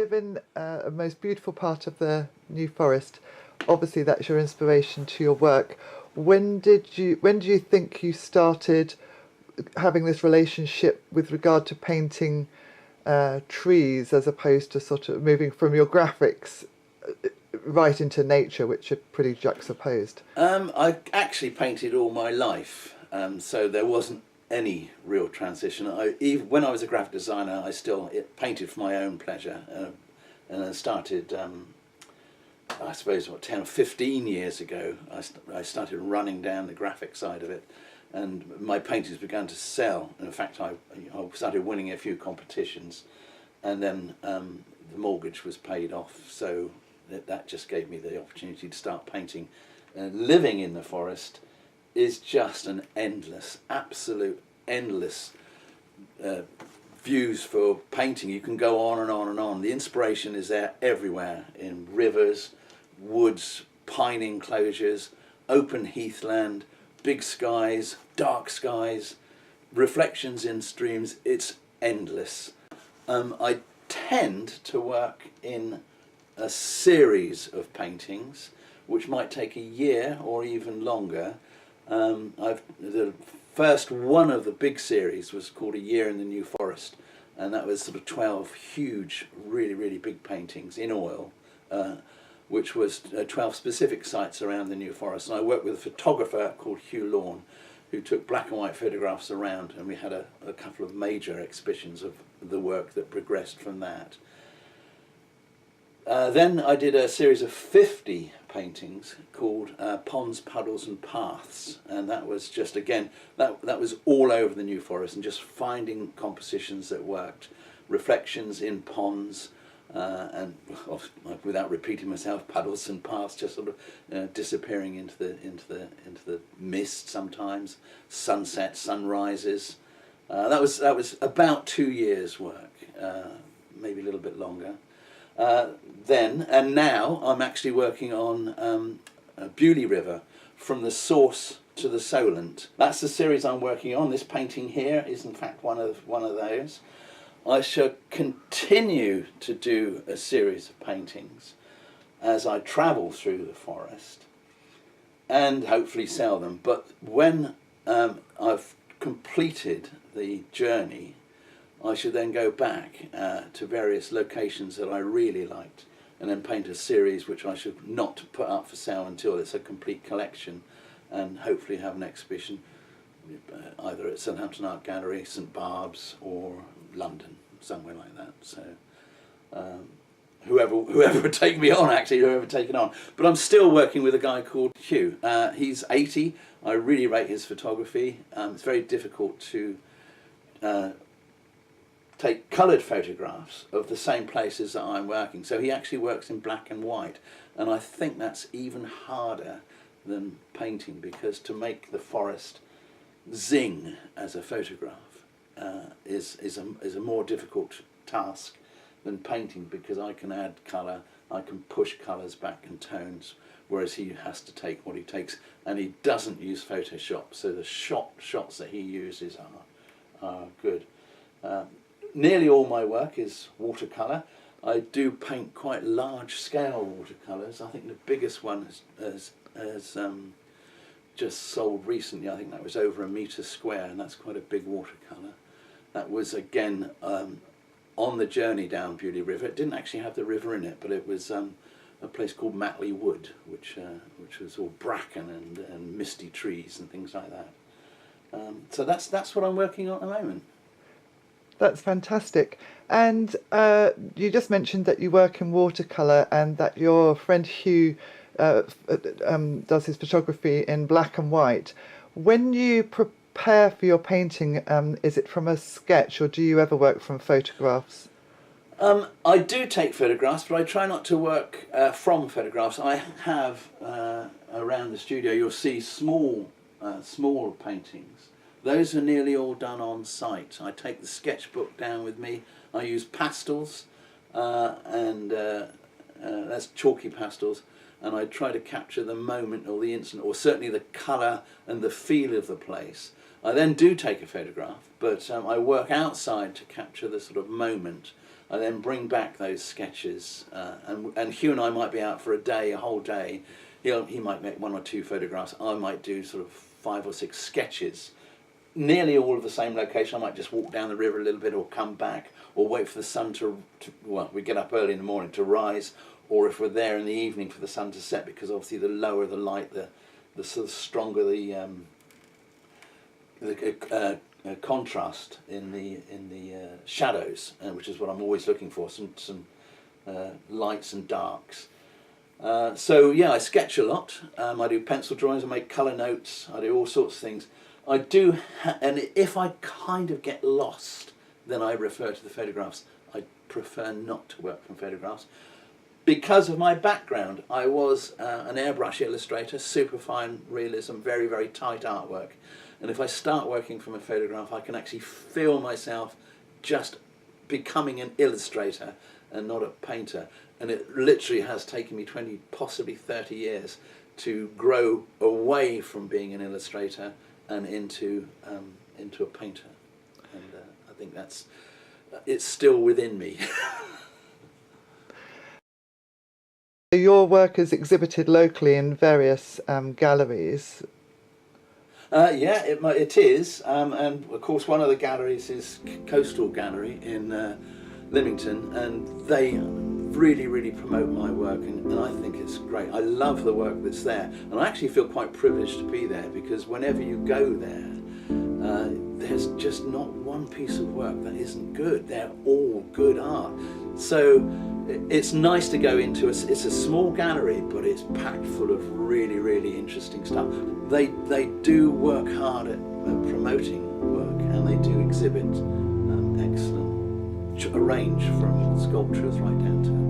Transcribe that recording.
live in a most beautiful part of the New Forest. Obviously, that's your inspiration to your work. When do you think you started having this relationship with regard to painting trees, as opposed to sort of moving from your graphics right into nature, which are pretty juxtaposed? I actually painted all my life, so there wasn't any real transition. Even when I was a graphic designer, I still painted for my own pleasure, and I started, I suppose, 10 or 15 years ago, I started running down the graphic side of it, and my paintings began to sell. In fact, I started winning a few competitions, and then the mortgage was paid off, so that just gave me the opportunity to start painting. Living in the forest is just an endless, absolute endless views for painting. You can go on and on and on. The inspiration is there everywhere, in rivers, woods, pine enclosures, open heathland, big skies, dark skies, reflections in streams. It's endless. I tend to work in a series of paintings which might take a year or even longer. The first one of the big series was called A Year in the New Forest, and that was sort of 12 huge, really, really big paintings in oil, which was 12 specific sites around the New Forest. And I worked with a photographer called Hugh Lawn, who took black and white photographs around, and we had a couple of major exhibitions of the work that progressed from that. Then I did a series of 50 paintings called Ponds, Puddles and Paths, and that was just, again, that was all over the New Forest, and just finding compositions that worked, reflections in ponds, and without repeating myself, puddles and paths, just sort of disappearing into the mist sometimes, sunset, sunrises. That was about 2 years' work, maybe a little bit longer. Then and now I'm actually working on Beaulieu River, from the source to the Solent. That's the series I'm working on. This painting here is in fact one of those. I shall continue to do a series of paintings as I travel through the forest, and hopefully sell them. But when I've completed the journey, I should then go back to various locations that I really liked, and then paint a series which I should not put up for sale until it's a complete collection, and hopefully have an exhibition either at Southampton Art Gallery, St Barb's, or London, somewhere like that. So whoever would take me on, actually, whoever would take it on. But I'm still working with a guy called Hugh. He's 80. I really rate his photography. It's very difficult to take coloured photographs of the same places that I'm working. So he actually works in black and white, and I think that's even harder than painting, because to make the forest zing as a photograph is a more difficult task than painting, because I can add colour, I can push colours back and tones, whereas he has to take what he takes, and he doesn't use Photoshop, so the shots that he uses are good. Nearly all my work is watercolour. I do paint quite large scale watercolours. I think the biggest one has just sold recently. I think that was over 1 metre square, and that's quite a big watercolour. That was again on the journey down Beaulieu River. It didn't actually have the river in it, but it was a place called Matley Wood, which was all bracken and misty trees and things like that. So that's what I'm working on at the moment. That's fantastic. And you just mentioned that you work in watercolour, and that your friend Hugh does his photography in black and white. When you prepare for your painting, is it from a sketch, or do you ever work from photographs? I do take photographs, but I try not to work from photographs. I have around the studio, you'll see small paintings. Those are nearly all done on site. I take the sketchbook down with me. I use pastels, and that's chalky pastels, and I try to capture the moment or the instant, or certainly the colour and the feel of the place. I then do take a photograph, but I work outside to capture the sort of moment I then bring back those sketches, and Hugh and I might be out for a day, a whole day. He might make 1 or 2 photographs. I might do sort of 5 or 6 sketches, nearly all of the same location. I might just walk down the river a little bit, or come back, or wait for the sun well, we get up early in the morning to rise, or if we're there in the evening for the sun to set, because obviously the lower the light, the sort of stronger the contrast in the shadows, which is what I'm always looking for, some lights and darks. So yeah, I sketch a lot. I do pencil drawings, I make colour notes, I do all sorts of things. I do, and if I kind of get lost, then I refer to the photographs. I prefer not to work from photographs. Because of my background, I was an airbrush illustrator, superfine realism, very, very tight artwork. And if I start working from a photograph, I can actually feel myself just becoming an illustrator and not a painter. And it literally has taken me 20, possibly 30 years to grow away from being an illustrator and into a painter. And I think it's still within me. Your work is exhibited locally in various galleries. Yeah, it is, and of course one of the galleries is Coastal Gallery in Lymington, and they really, really promote my work, and I think it's great. I love the work that's there, and I actually feel quite privileged to be there, because whenever you go there, there's just not one piece of work that isn't good. They're all good art. So it's nice to go into it's a small gallery, but it's packed full of really, really interesting stuff. They do work hard at promoting work, and they do exhibit excellent, a range from sculptures right down to